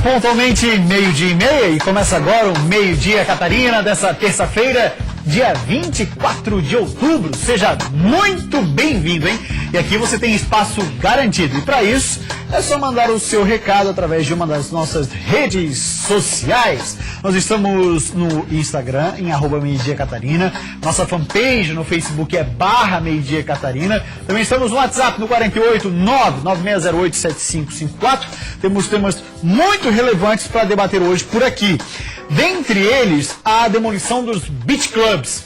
pontualmente 12:30 e começa agora o Meio-Dia Catarina dessa terça-feira, dia 24 de outubro. Seja muito bem-vindo, hein? E aqui você tem espaço garantido. E para isso, é só mandar o seu recado através de uma das nossas redes sociais. Nós estamos no Instagram, em @meio-dia Catarina. Nossa fanpage no Facebook é /meio-dia Catarina. Também estamos no WhatsApp no 489-9608-7554. Temos temas muito relevantes para debater hoje por aqui. Dentre eles, a demolição dos beach clubs.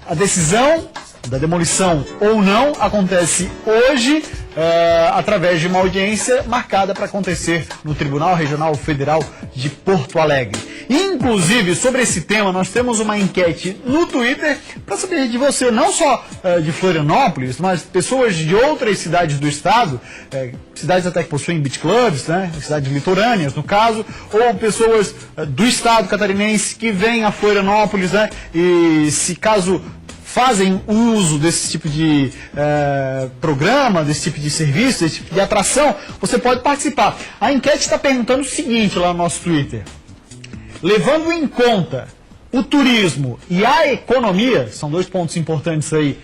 A decisão da demolição ou não acontece hoje através de uma audiência marcada para acontecer no Tribunal Regional Federal de Porto Alegre. Inclusive, sobre esse tema, nós temos uma enquete no Twitter para saber de você, não só de Florianópolis, mas pessoas de outras cidades do estado, cidades até que possuem beach clubs, né, cidades litorâneas, no caso, ou pessoas do estado catarinense que vêm a Florianópolis, né, e se caso fazem uso desse tipo de programa, desse tipo de serviço, desse tipo de atração, você pode participar. A enquete está perguntando o seguinte lá no nosso Twitter: levando em conta o turismo e a economia, são dois pontos importantes aí,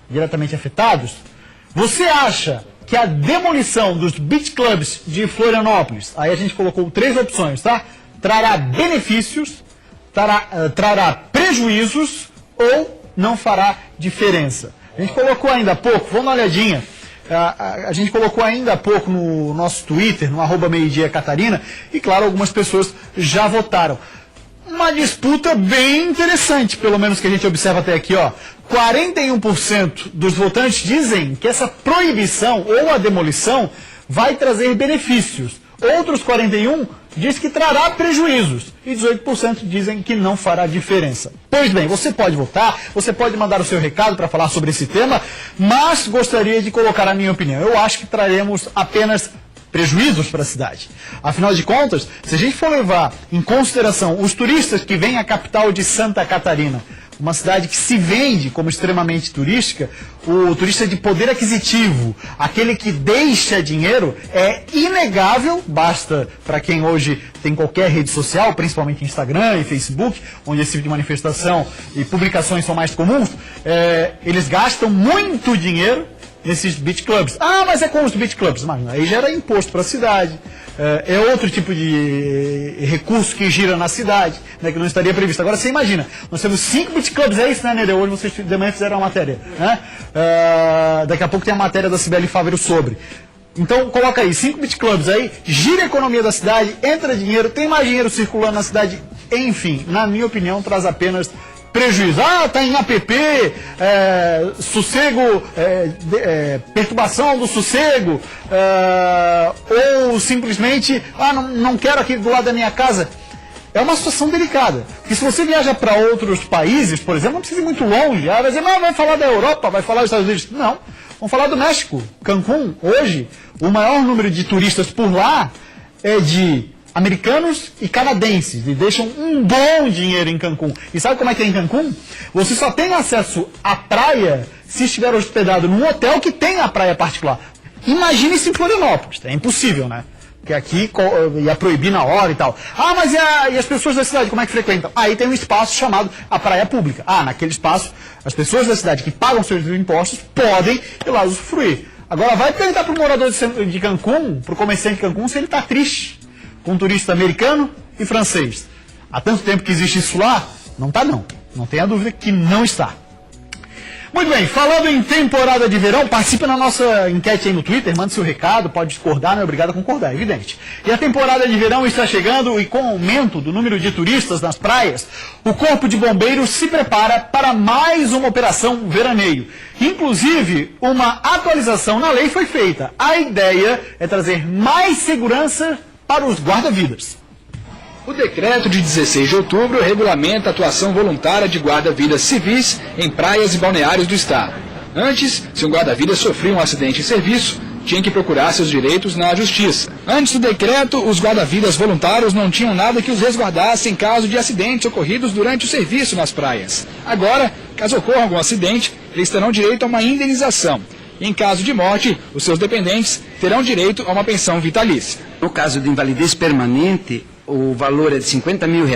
diretamente afetados, você acha que a demolição dos beach clubs de Florianópolis, aí a gente colocou 3 opções, tá? Trará benefícios, trará prejuízos ou não fará diferença? A gente colocou ainda há pouco, vamos dar uma olhadinha, a gente colocou ainda há pouco no nosso Twitter, no @meio-dia Catarina, e claro, algumas pessoas já votaram. Uma disputa bem interessante, pelo menos que a gente observa até aqui, ó. 41% dos votantes dizem que essa proibição ou a demolição vai trazer benefícios. Outros 41% diz que trará prejuízos e 18% dizem que não fará diferença. Pois bem, você pode votar, você pode mandar o seu recado para falar sobre esse tema, mas gostaria de colocar a minha opinião. Eu acho que traremos apenas prejuízos para a cidade. Afinal de contas, se a gente for levar em consideração os turistas que vêm à capital de Santa Catarina, uma cidade que se vende como extremamente turística, o turista de poder aquisitivo, aquele que deixa dinheiro, é inegável, basta para quem hoje tem qualquer rede social, principalmente Instagram e Facebook, onde esse tipo de manifestação e publicações são mais comuns, eles gastam muito dinheiro nesses beach clubs. Ah, mas é com os beach clubs. Mas aí gera imposto para a cidade. É outro tipo de recurso que gira na cidade, né, que não estaria previsto. Agora você imagina, nós temos 5 beach clubs, é isso, né, Nereu? Hoje vocês de manhã fizeram uma matéria, né? Daqui a pouco tem a matéria da Cibele Fávero sobre. Então coloca aí, 5 beach clubs aí, gira a economia da cidade, entra dinheiro, tem mais dinheiro circulando na cidade, enfim, na minha opinião, traz apenas prejuízo. Ah, tá em app, sossego, perturbação do sossego, ou simplesmente, não quero aqui do lado da minha casa. É uma situação delicada. Porque se você viaja para outros países, por exemplo, não precisa ir muito longe. Vai dizer, não, vai falar da Europa, vai falar dos Estados Unidos. Não, vamos falar do México. Cancún, hoje, o maior número de turistas por lá é de americanos e canadenses, e deixam um bom dinheiro em Cancún. E sabe como é que é em Cancún? Você só tem acesso à praia se estiver hospedado num hotel que tem a praia particular. Imagine se em Florianópolis, é impossível, né? Porque aqui ia proibir na hora e tal. Ah, mas e as pessoas da cidade, como é que frequentam? Aí tem um espaço chamado a praia pública. Ah, naquele espaço, as pessoas da cidade que pagam seus impostos podem ir lá usufruir. Agora vai perguntar para o morador de Cancún, para o comerciante de Cancún, se ele está triste com um turista americano e francês. Há tanto tempo que existe isso lá? Não está, não. Não tenha dúvida que não está. Muito bem, falando em temporada de verão, participe na nossa enquete aí no Twitter, mande seu recado, pode discordar, não é obrigado a concordar, é evidente. E a temporada de verão está chegando e com o aumento do número de turistas nas praias, o Corpo de Bombeiros se prepara para mais uma operação veraneio. Inclusive, uma atualização na lei foi feita. A ideia é trazer mais segurança para os guarda-vidas. O decreto de 16 de outubro regulamenta a atuação voluntária de guarda-vidas civis em praias e balneários do estado. Antes, se um guarda-vidas sofria um acidente em serviço, tinha que procurar seus direitos na justiça. Antes do decreto, os guarda-vidas voluntários não tinham nada que os resguardasse em caso de acidentes ocorridos durante o serviço nas praias. Agora, caso ocorra algum acidente, eles terão direito a uma indenização. Em caso de morte, os seus dependentes terão direito a uma pensão vitalícia. No caso de invalidez permanente, o valor é de R$50 mil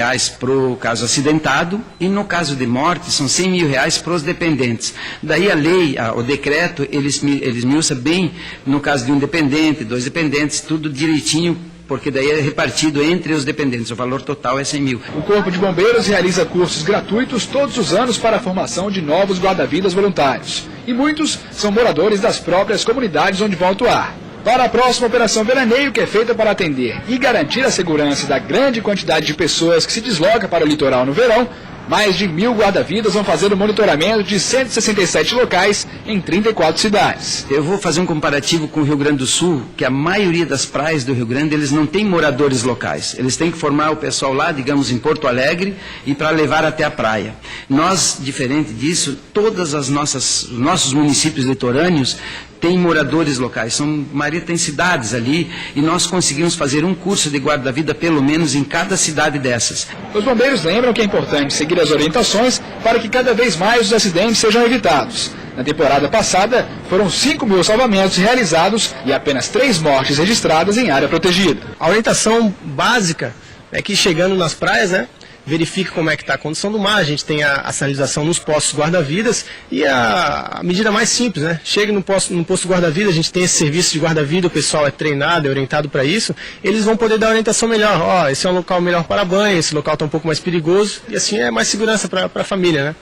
para o caso acidentado e no caso de morte são R$100 mil para os dependentes. Daí a lei, o decreto, eles esmiuça bem no caso de um dependente, 2 dependentes, tudo direitinho, porque daí é repartido entre os dependentes. O valor total é 100 mil. O Corpo de Bombeiros realiza cursos gratuitos todos os anos para a formação de novos guarda-vidas voluntários. E muitos são moradores das próprias comunidades onde vão atuar. Para a próxima Operação Veraneio, que é feita para atender e garantir a segurança da grande quantidade de pessoas que se desloca para o litoral no verão, mais de 1.000 guarda-vidas vão fazer o monitoramento de 167 locais em 34 cidades. Eu vou fazer um comparativo com o Rio Grande do Sul, que a maioria das praias do Rio Grande, eles não têm moradores locais. Eles têm que formar o pessoal lá, digamos, em Porto Alegre, e para levar até a praia. Nós, diferente disso, todas as nossos municípios litorâneos tem moradores locais, Maria tem cidades ali e nós conseguimos fazer um curso de guarda-vida pelo menos em cada cidade dessas. Os bombeiros lembram que é importante seguir as orientações para que cada vez mais os acidentes sejam evitados. Na temporada passada, foram 5.000 salvamentos realizados e apenas 3 mortes registradas em área protegida. A orientação básica é que chegando nas praias, verifique como é que está a condição do mar, a gente tem a sinalização nos postos guarda-vidas e a medida mais simples, Chegue no posto guarda-vida, a gente tem esse serviço de guarda-vida, o pessoal é treinado, é orientado para isso, eles vão poder dar a orientação melhor, esse é um local melhor para banho, esse local está um pouco mais perigoso e assim é mais segurança para a família,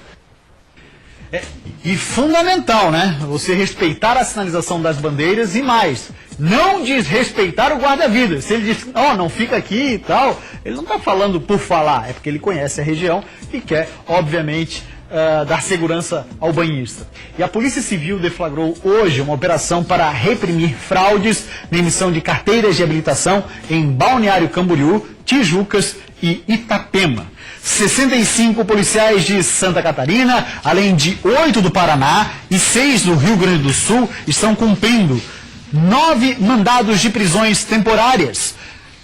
E fundamental, você respeitar a sinalização das bandeiras e mais, não desrespeitar o guarda-vida. Se ele diz, não fica aqui e tal, ele não está falando por falar, é porque ele conhece a região e quer, obviamente, dar segurança ao banhista. E a Polícia Civil deflagrou hoje uma operação para reprimir fraudes na emissão de carteiras de habilitação em Balneário Camboriú, Tijucas e Itapema. 65 policiais de Santa Catarina, além de 8 do Paraná e 6 do Rio Grande do Sul, estão cumprindo 9 mandados de prisões temporárias,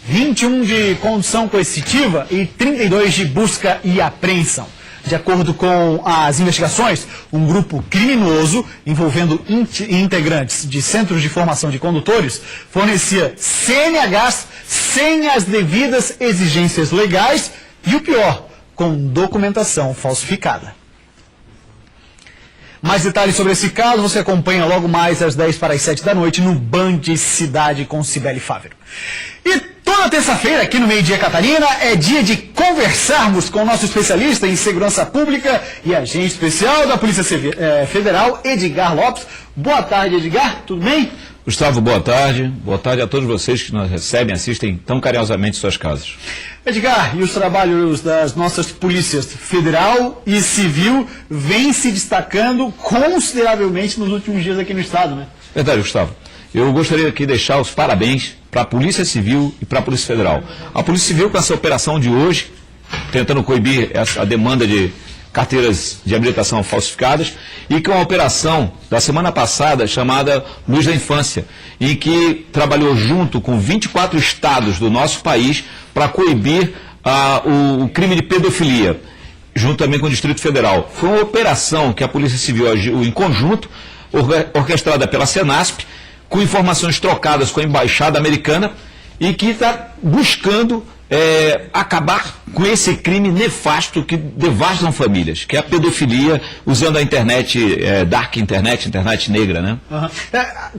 21 de condução coercitiva e 32 de busca e apreensão. De acordo com as investigações, um grupo criminoso envolvendo integrantes de centros de formação de condutores fornecia CNHs sem as devidas exigências legais e o pior, com documentação falsificada. Mais detalhes sobre esse caso você acompanha logo mais às 10 para as 7 da noite no Band Cidade com Cibele Fávero. E toda terça-feira aqui no Meio Dia Catarina é dia de conversarmos com o nosso especialista em segurança pública e agente especial da Polícia Federal, Edgar Lopes. Boa tarde, Edgar, tudo bem? Gustavo, boa tarde. Boa tarde a todos vocês que nos recebem, assistem tão carinhosamente suas casas. Edgar, e os trabalhos das nossas polícias federal e civil vêm se destacando consideravelmente nos últimos dias aqui no estado, Verdade, Gustavo. Eu gostaria aqui de deixar os parabéns para a Polícia Civil e para a Polícia Federal. A Polícia Civil com essa operação de hoje, tentando coibir a demanda de carteiras de habilitação falsificadas, e com a operação da semana passada chamada Luz da Infância, em que trabalhou junto com 24 estados do nosso país para coibir o crime de pedofilia, junto também com o Distrito Federal. Foi uma operação que a Polícia Civil agiu em conjunto, orquestrada pela Senasp, com informações trocadas com a Embaixada Americana e que está buscando acabar com esse crime nefasto que devastam famílias, que é a pedofilia, usando a internet, dark internet, internet negra, Uhum.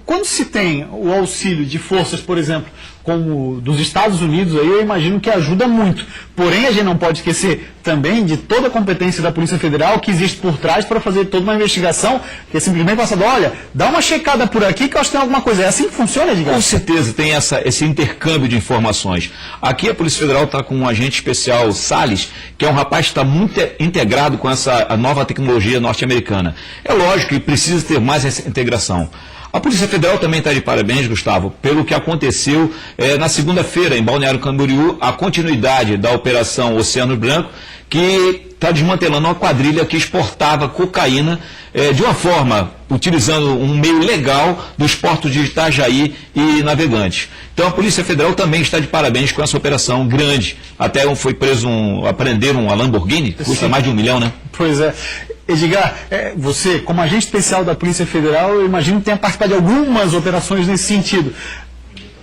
Quando se tem o auxílio de forças, por exemplo, como dos Estados Unidos, aí eu imagino que ajuda muito. Porém, a gente não pode esquecer também de toda a competência da Polícia Federal que existe por trás para fazer toda uma investigação, que é simplesmente passado, olha, dá uma checada por aqui que eu acho que tem alguma coisa. É assim que funciona, Edgar? Com certeza tem esse intercâmbio de informações. Aqui a Polícia Federal está com um agente especial, Salles, que é um rapaz que está muito integrado com a nova tecnologia norte-americana. É lógico que precisa ter mais essa integração. A Polícia Federal também está de parabéns, Gustavo, pelo que aconteceu na segunda-feira em Balneário Camboriú, a continuidade da Operação Oceano Branco, que está desmantelando uma quadrilha que exportava cocaína de uma forma, utilizando um meio legal dos portos de Itajaí e Navegantes. Então a Polícia Federal também está de parabéns com essa operação grande. Até foi preso apreenderam uma Lamborghini, que custa mais de 1 milhão, né? Pois é. Edgar, você, como agente especial da Polícia Federal, eu imagino que tenha participado de algumas operações nesse sentido.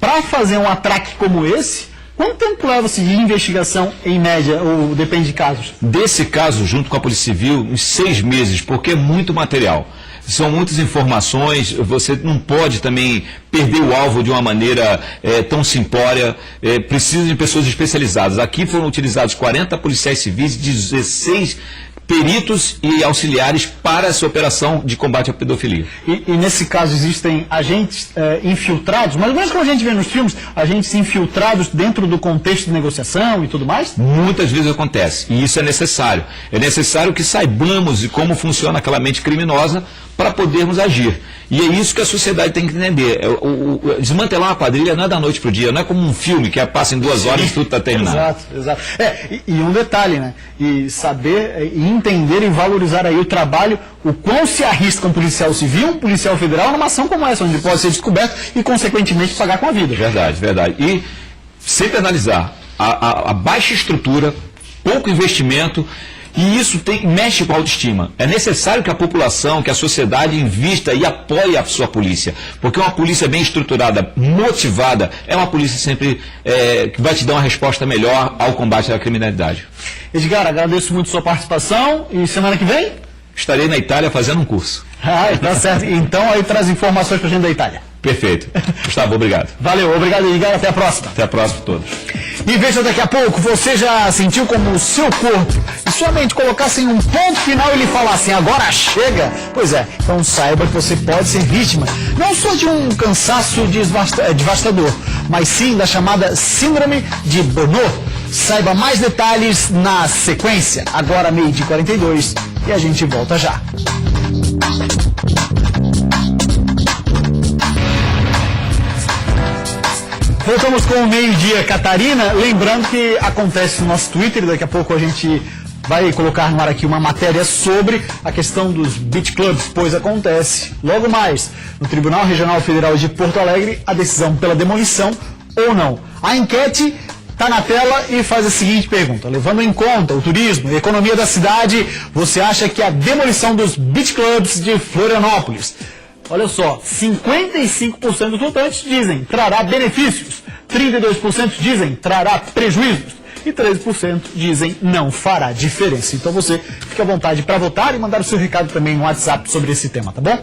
Para fazer um atraque como esse, quanto tempo leva-se de investigação, em média, ou depende de casos? Desse caso, junto com a Polícia Civil, uns 6 meses, porque é muito material. São muitas informações, você não pode também perder o alvo de uma maneira tão simplória, precisa de pessoas especializadas. Aqui foram utilizados 40 policiais civis, 16 peritos e auxiliares para essa operação de combate à pedofilia. E nesse caso existem agentes infiltrados, mais ou menos como a gente vê nos filmes, agentes infiltrados dentro do contexto de negociação e tudo mais? Muitas vezes acontece, e isso é necessário. É necessário que saibamos como funciona aquela mente criminosa para podermos agir. E é isso que a sociedade tem que entender. Desmantelar uma quadrilha não é da noite para o dia, não é como um filme que passa em 2 horas e tudo está terminado. Exato. E um detalhe, né? E saber, e entender e valorizar aí o trabalho, o quão se arrisca um policial civil, um policial federal, numa ação como essa, onde pode ser descoberto e, consequentemente, pagar com a vida. Verdade. E sempre analisar a baixa estrutura, pouco investimento. E isso mexe com a autoestima. É necessário que a população, que a sociedade invista e apoie a sua polícia. Porque uma polícia bem estruturada, motivada, é uma polícia sempre que vai te dar uma resposta melhor ao combate à criminalidade. Edgar, agradeço muito a sua participação. E semana que vem? Estarei na Itália fazendo um curso. Tá certo. Então aí traz informações pra gente da Itália. Perfeito. Gustavo, obrigado. Valeu, obrigado, Edgar. Até a próxima. Até a próxima a todos. E veja daqui a pouco, você já sentiu como o seu corpo e sua mente colocassem um ponto final e lhe falassem, agora chega? Pois é, então saiba que você pode ser vítima, não só de um cansaço devastador, mas sim da chamada Síndrome de Burnout. Saiba mais detalhes na sequência, agora 12h42, e a gente volta já. Voltamos com o Meio-Dia Catarina, lembrando que acontece no nosso Twitter, daqui a pouco a gente vai colocar no ar aqui uma matéria sobre a questão dos beach clubs, pois acontece logo mais no Tribunal Regional Federal de Porto Alegre a decisão pela demolição ou não. A enquete está na tela e faz a seguinte pergunta: levando em conta o turismo e a economia da cidade, você acha que a demolição dos beach clubs de Florianópolis, olha só, 55% dos votantes dizem trará benefícios, 32% dizem trará prejuízos e 13% dizem não fará diferença. Então você fica à vontade para votar e mandar o seu recado também no WhatsApp sobre esse tema, tá bom?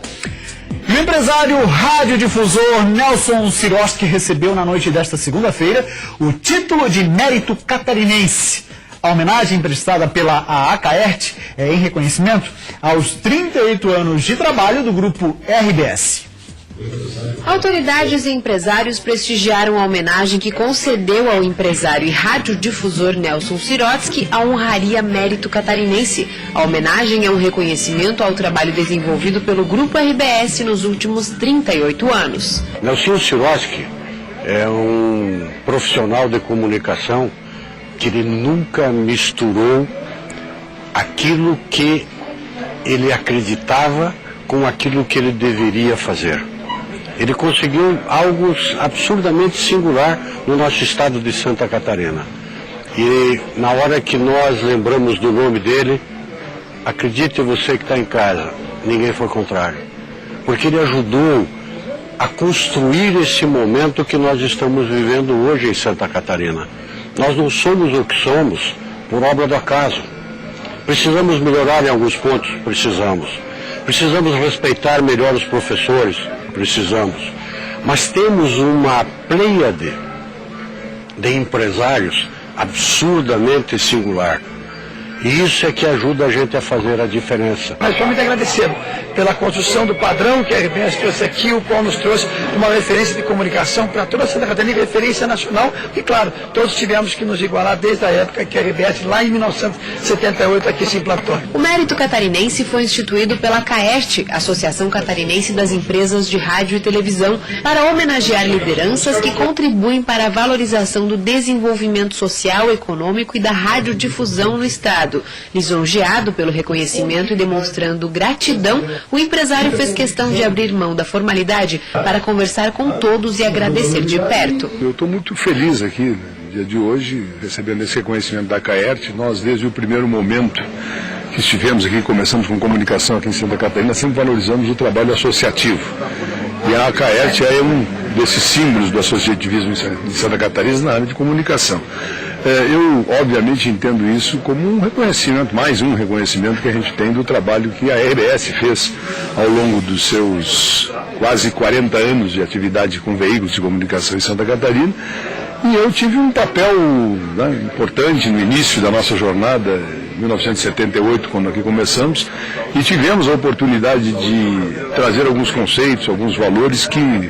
E o empresário radiodifusor Nelson Sirotsky recebeu na noite desta segunda-feira o título de mérito catarinense. A homenagem prestada pela AACAERT é em reconhecimento aos 38 anos de trabalho do grupo RBS. Autoridades e empresários prestigiaram a homenagem que concedeu ao empresário e radiodifusor Nelson Sirotsky a honraria Mérito Catarinense. A homenagem é um reconhecimento ao trabalho desenvolvido pelo grupo RBS nos últimos 38 anos. Nelson Sirotsky é um profissional de comunicação que ele nunca misturou aquilo que ele acreditava com aquilo que ele deveria fazer. Ele conseguiu algo absurdamente singular no nosso estado de Santa Catarina. E na hora que nós lembramos do nome dele, acredite você que está em casa, ninguém foi contrário. Porque ele ajudou a construir esse momento que nós estamos vivendo hoje em Santa Catarina. Nós não somos o que somos por obra do acaso. Precisamos melhorar em alguns pontos? Precisamos. Precisamos respeitar melhor os professores? Precisamos. Mas temos uma pleiade de empresários absurdamente singular. E isso é que ajuda a gente a fazer a diferença. Nós somente agradecemos pela construção do padrão que a RBS trouxe aqui, o qual nos trouxe uma referência de comunicação para toda a Santa Catarina, referência nacional, e claro, todos tivemos que nos igualar desde a época que a RBS, lá em 1978, aqui se implantou. O Mérito Catarinense foi instituído pela CAERT, Associação Catarinense das Empresas de Rádio e Televisão, para homenagear lideranças que contribuem para a valorização do desenvolvimento social, econômico e da radiodifusão no Estado. Estado. Lisonjeado pelo reconhecimento e demonstrando gratidão, o empresário fez questão de abrir mão da formalidade para conversar com todos e agradecer de perto. Eu estou muito feliz aqui, no dia de hoje, recebendo esse reconhecimento da CAERT. Nós, desde o primeiro momento que estivemos aqui, começamos com comunicação aqui em Santa Catarina, sempre valorizamos o trabalho associativo. E a CAERT é um desses símbolos do associativismo em Santa Catarina na área de comunicação. Eu, obviamente, entendo isso como um reconhecimento, mais um reconhecimento que a gente tem do trabalho que a RBS fez ao longo dos seus quase 40 anos de atividade com veículos de comunicação em Santa Catarina. E eu tive um papel importante no início da nossa jornada, em 1978, quando aqui começamos, e tivemos a oportunidade de trazer alguns conceitos, alguns valores que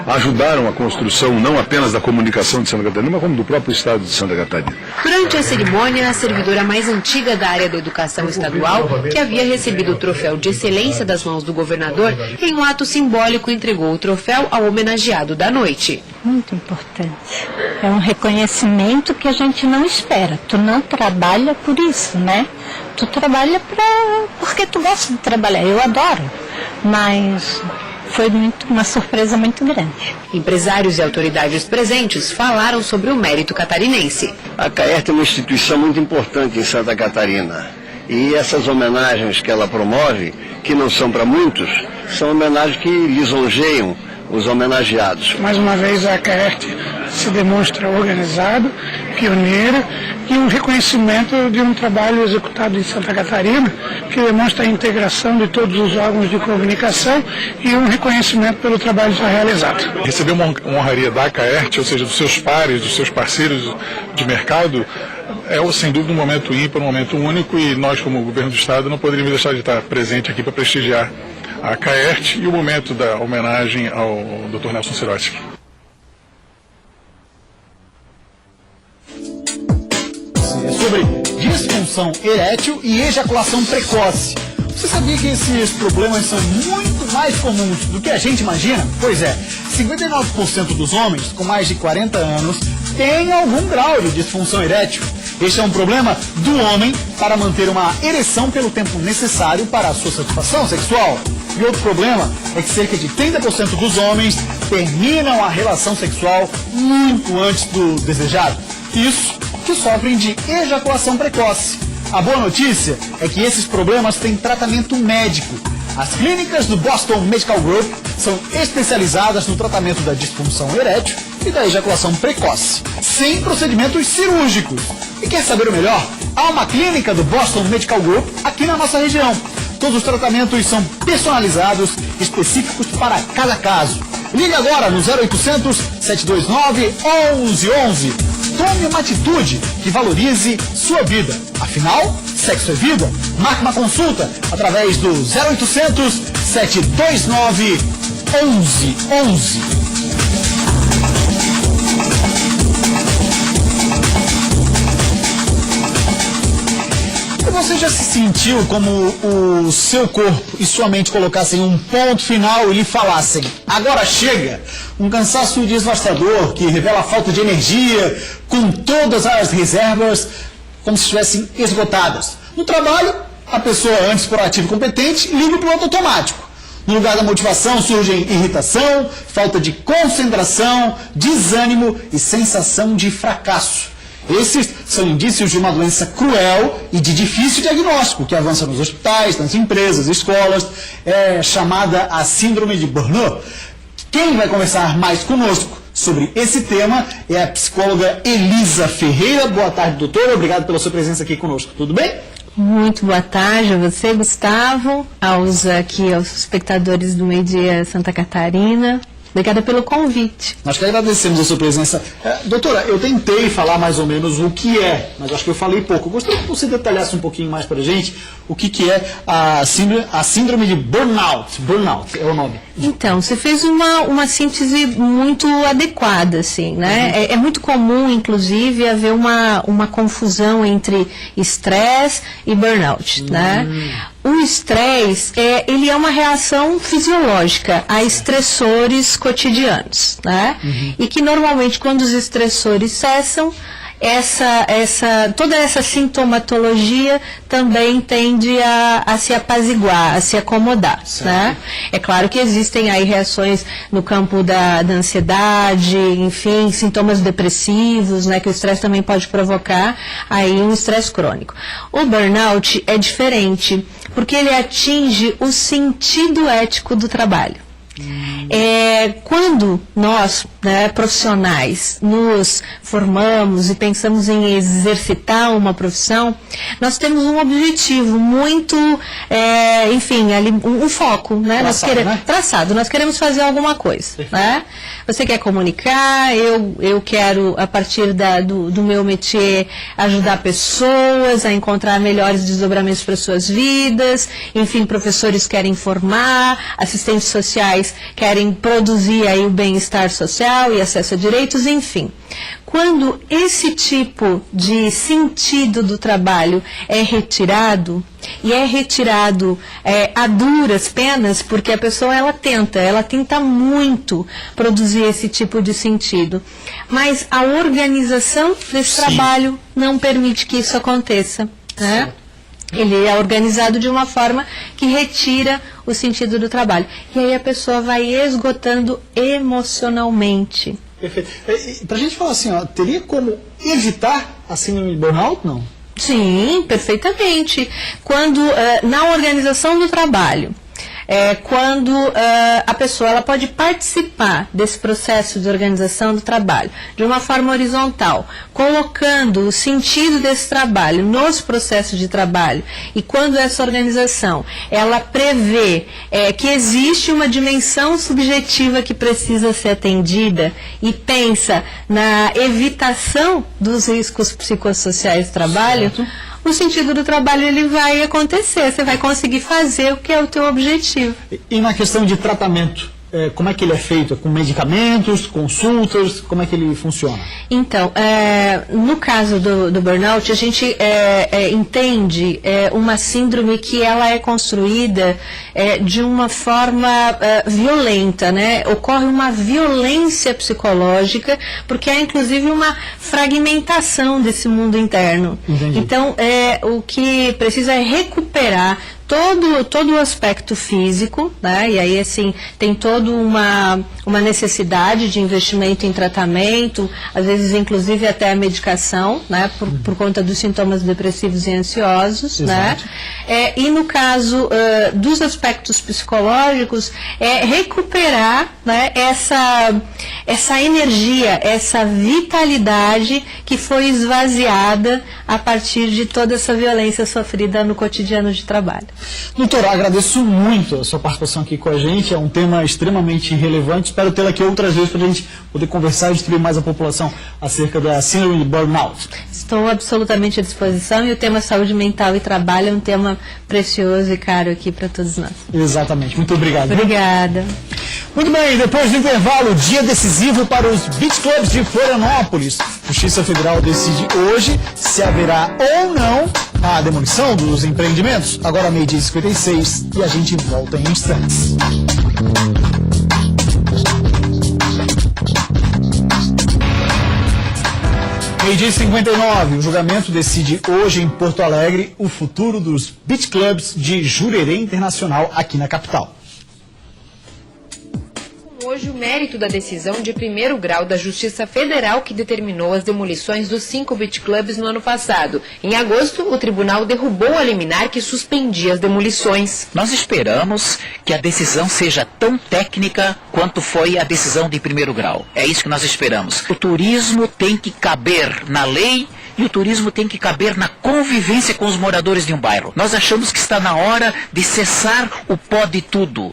ajudaram a construção não apenas da comunicação de Santa Catarina, mas como do próprio estado de Santa Catarina. Durante a cerimônia, a servidora mais antiga da área da educação estadual, que havia recebido o troféu de excelência das mãos do governador, em um ato simbólico entregou o troféu ao homenageado da noite. Muito importante. É um reconhecimento que a gente não espera. Tu não trabalha por isso, né? Tu trabalha porque tu gosta de trabalhar. Eu adoro, mas foi uma surpresa muito grande. Empresários e autoridades presentes falaram sobre o mérito catarinense. A CAERT é uma instituição muito importante em Santa Catarina. E essas homenagens que ela promove, que não são para muitos, são homenagens que lisonjeiam os homenageados. Mais uma vez a CAERT se demonstra organizada, pioneira e um reconhecimento de um trabalho executado em Santa Catarina que demonstra a integração de todos os órgãos de comunicação e um reconhecimento pelo trabalho já realizado. Receber uma honraria da CAERT, ou seja, dos seus pares, dos seus parceiros de mercado, é sem dúvida um momento ímpar, um momento único, e nós, como governo do Estado, não poderíamos deixar de estar presente aqui para prestigiar a CAERT e o momento da homenagem ao Dr. Nelson Sirotsky. É sobre disfunção erétil e ejaculação precoce. Você sabia que esses problemas são muito mais comuns do que a gente imagina? Pois é, 59% dos homens com mais de 40 anos têm algum grau de disfunção erétil. Este é um problema do homem para manter uma ereção pelo tempo necessário para a sua satisfação sexual. E outro problema é que cerca de 30% dos homens terminam a relação sexual muito antes do desejado. Isso que sofrem de ejaculação precoce. A boa notícia é que esses problemas têm tratamento médico. As clínicas do Boston Medical Group são especializadas no tratamento da disfunção erétil e da ejaculação precoce, sem procedimentos cirúrgicos. E quer saber o melhor? Há uma clínica do Boston Medical Group aqui na nossa região. Todos os tratamentos são personalizados, específicos para cada caso. Ligue agora no 0800 729 1111. Tome uma atitude que valorize sua vida. Afinal, sexo é vida. Marque uma consulta através do 0800 729 1111. Você já se sentiu como o seu corpo e sua mente colocassem um ponto final e lhe falassem: agora chega? Um cansaço devastador que revela a falta de energia, com todas as reservas como se estivessem esgotadas. No trabalho, a pessoa, antes proativa e competente, liga o piloto automático. No lugar da motivação surgem irritação, falta de concentração, desânimo e sensação de fracasso. Esses são indícios de uma doença cruel e de difícil diagnóstico, que avança nos hospitais, nas empresas, escolas, chamada a síndrome de burnout. Quem vai conversar mais conosco sobre esse tema é a psicóloga Elisa Ferreira. Boa tarde, doutora. Obrigado pela sua presença aqui conosco. Tudo bem? Muito boa tarde a você, Gustavo, aos espectadores do Meio Dia Santa Catarina. Obrigada pelo convite. Nós que agradecemos a sua presença. Doutora, eu tentei falar mais ou menos o que é, mas acho que eu falei pouco. Eu gostaria que você detalhasse um pouquinho mais para a gente o que é a síndrome de burnout. Burnout é o nome. Então, você fez uma síntese muito adequada, assim, né? Uhum. É muito comum, inclusive, haver uma confusão entre estresse e burnout, né? O estresse, ele é uma reação fisiológica a estressores cotidianos, né? Uhum. E que normalmente quando os estressores cessam, toda essa sintomatologia também tende a se apaziguar, a se acomodar, né? É claro que existem aí reações no campo da ansiedade, enfim, sintomas depressivos, né, que o estresse também pode provocar aí um estresse crônico. O burnout é diferente, porque ele atinge o sentido ético do trabalho. Quando nós, né, profissionais, nos formamos e pensamos em exercitar uma profissão, nós temos um objetivo muito, enfim, ali, um foco, né? Traçado, nós queremos fazer alguma coisa, né? Você quer comunicar, eu quero, a partir do meu métier, ajudar pessoas a encontrar melhores desdobramentos para suas vidas, enfim, professores querem formar, assistentes sociais querem produzir aí o bem-estar social e acesso a direitos, enfim. Quando esse tipo de sentido do trabalho é retirado, e é retirado a duras penas, porque a pessoa ela tenta muito produzir esse tipo de sentido, mas a organização desse trabalho não permite que isso aconteça, né? Ele é organizado de uma forma que retira o sentido do trabalho. E aí a pessoa vai esgotando emocionalmente. Perfeito. Para a gente falar assim, teria como evitar a síndrome de burnout, não? Sim, perfeitamente. Quando, na organização do trabalho, quando a pessoa ela pode participar desse processo de organização do trabalho de uma forma horizontal, colocando o sentido desse trabalho nos processos de trabalho, e quando essa organização ela prevê que existe uma dimensão subjetiva que precisa ser atendida e pensa na evitação dos riscos psicossociais do trabalho, certo, o sentido do trabalho ele vai acontecer, você vai conseguir fazer o que é o teu objetivo. E na questão de tratamento, como é que ele é feito? Com medicamentos, consultas, como é que ele funciona? Então, no caso do burnout, a gente entende uma síndrome que ela é construída de uma forma violenta, né? Ocorre uma violência psicológica, porque há inclusive uma fragmentação desse mundo interno. Entendi. Então, o que precisa é recuperar todo o aspecto físico, né? E aí, assim, tem toda uma necessidade de investimento em tratamento, às vezes, inclusive, até a medicação, né? Por conta dos sintomas depressivos e ansiosos, né? E no caso dos aspectos psicológicos, recuperar, né, essa energia, essa vitalidade que foi esvaziada a partir de toda essa violência sofrida no cotidiano de trabalho. Doutora, agradeço muito a sua participação aqui com a gente, é um tema extremamente relevante, espero tê-la aqui outras vezes para a gente poder conversar e instruir mais a população acerca da síndrome de burnout. Estou absolutamente à disposição, e o tema saúde mental e trabalho é um tema precioso e caro aqui para todos nós. Exatamente, muito obrigado. Obrigada. Muito bem, depois do intervalo, dia decisivo para os beach clubs de Florianópolis. Justiça Federal decide hoje se haverá ou não a demolição dos empreendimentos. Agora 12h56 e a gente volta em instantes. Meio-dia 59, o julgamento decide hoje em Porto Alegre o futuro dos beach clubs de Jurerê Internacional aqui na capital. Hoje, o mérito da decisão de primeiro grau da Justiça Federal que determinou as demolições dos 5 beach clubs no ano passado. Em agosto, o tribunal derrubou a liminar que suspendia as demolições. Nós esperamos que a decisão seja tão técnica quanto foi a decisão de primeiro grau. É isso que nós esperamos. O turismo tem que caber na lei e o turismo tem que caber na convivência com os moradores de um bairro. Nós achamos que está na hora de cessar o pode tudo.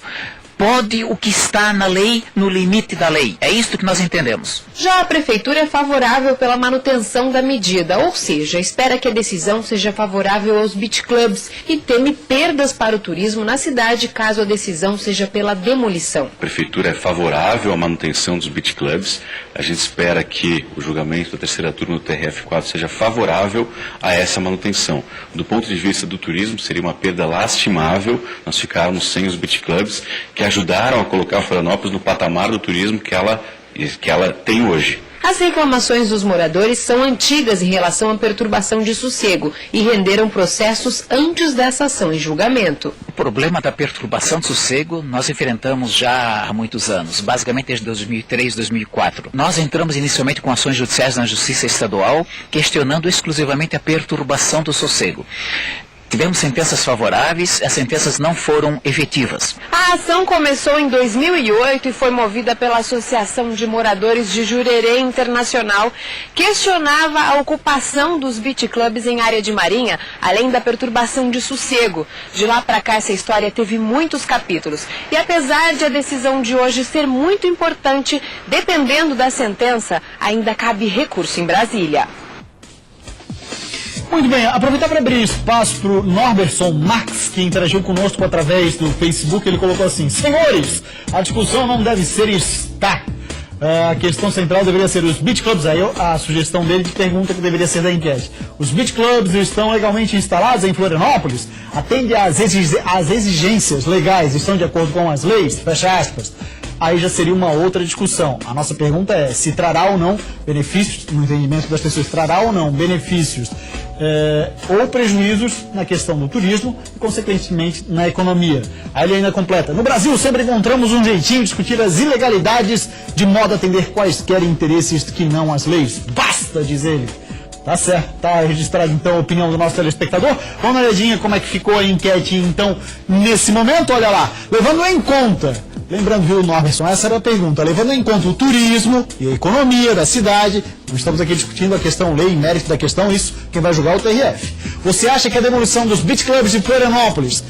Pode o que está na lei, no limite da lei. É isso que nós entendemos. Já a Prefeitura é favorável pela manutenção da medida, ou seja, espera que a decisão seja favorável aos beach clubs e teme perdas para o turismo na cidade caso a decisão seja pela demolição. A Prefeitura é favorável à manutenção dos beach clubs. A gente espera que o julgamento da terceira turma do TRF4 seja favorável a essa manutenção. Do ponto de vista do turismo, seria uma perda lastimável nós ficarmos sem os beach clubs, que ajudaram a colocar Florianópolis no patamar do turismo que ela tem hoje. A As reclamações dos moradores são antigas em relação à perturbação de sossego e renderam processos antes dessa ação em julgamento. O problema da perturbação de sossego nós enfrentamos já há muitos anos, basicamente desde 2003, 2004. Nós entramos inicialmente com ações judiciais na Justiça Estadual, questionando exclusivamente a perturbação do sossego. Tivemos sentenças favoráveis, as sentenças não foram efetivas. A ação começou em 2008 e foi movida pela Associação de Moradores de Jurerê Internacional, questionava a ocupação dos beach clubs em área de marinha, além da perturbação de sossego. De lá para cá, essa história teve muitos capítulos. E apesar de a decisão de hoje ser muito importante, dependendo da sentença, ainda cabe recurso em Brasília. Muito bem, aproveitar para abrir espaço para o Norberson Marx, que interagiu conosco através do Facebook. Ele colocou assim: senhores, a discussão não deve ser está. A questão central deveria ser os beach clubs. Aí a sugestão dele de pergunta que deveria ser da enquete. Os beach clubs estão legalmente instalados em Florianópolis? Atendem às exigências legais? Estão de acordo com as leis? Fecha aspas. Aí já seria uma outra discussão. A nossa pergunta é se trará ou não benefícios, no entendimento das pessoas, trará ou não benefícios ou prejuízos na questão do turismo e, consequentemente, na economia. Aí ele ainda completa: no Brasil sempre encontramos um jeitinho de discutir as ilegalidades de modo a atender quaisquer interesses que não as leis. Basta, diz ele. Tá certo, tá registrado então a opinião do nosso telespectador. Vamos dar uma olhadinha como é que ficou a enquete então nesse momento. Olha lá, levando em conta, lembrando, viu, Norberson, essa era a pergunta, levando em conta o turismo e a economia da cidade, nós estamos aqui discutindo a questão lei e mérito da questão, isso quem vai julgar é o TRF. Você acha que a demolição dos beach clubs de Florianópolis,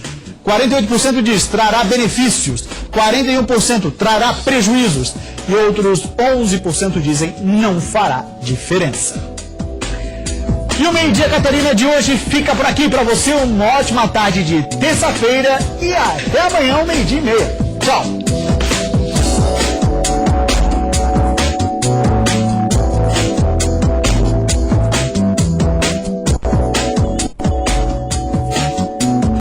48% diz trará benefícios, 41% trará prejuízos e outros 11% dizem não fará diferença. E o Meio Dia Catarina de hoje fica por aqui. Para você, uma ótima tarde de terça-feira e até amanhã, 12:30. Tchau!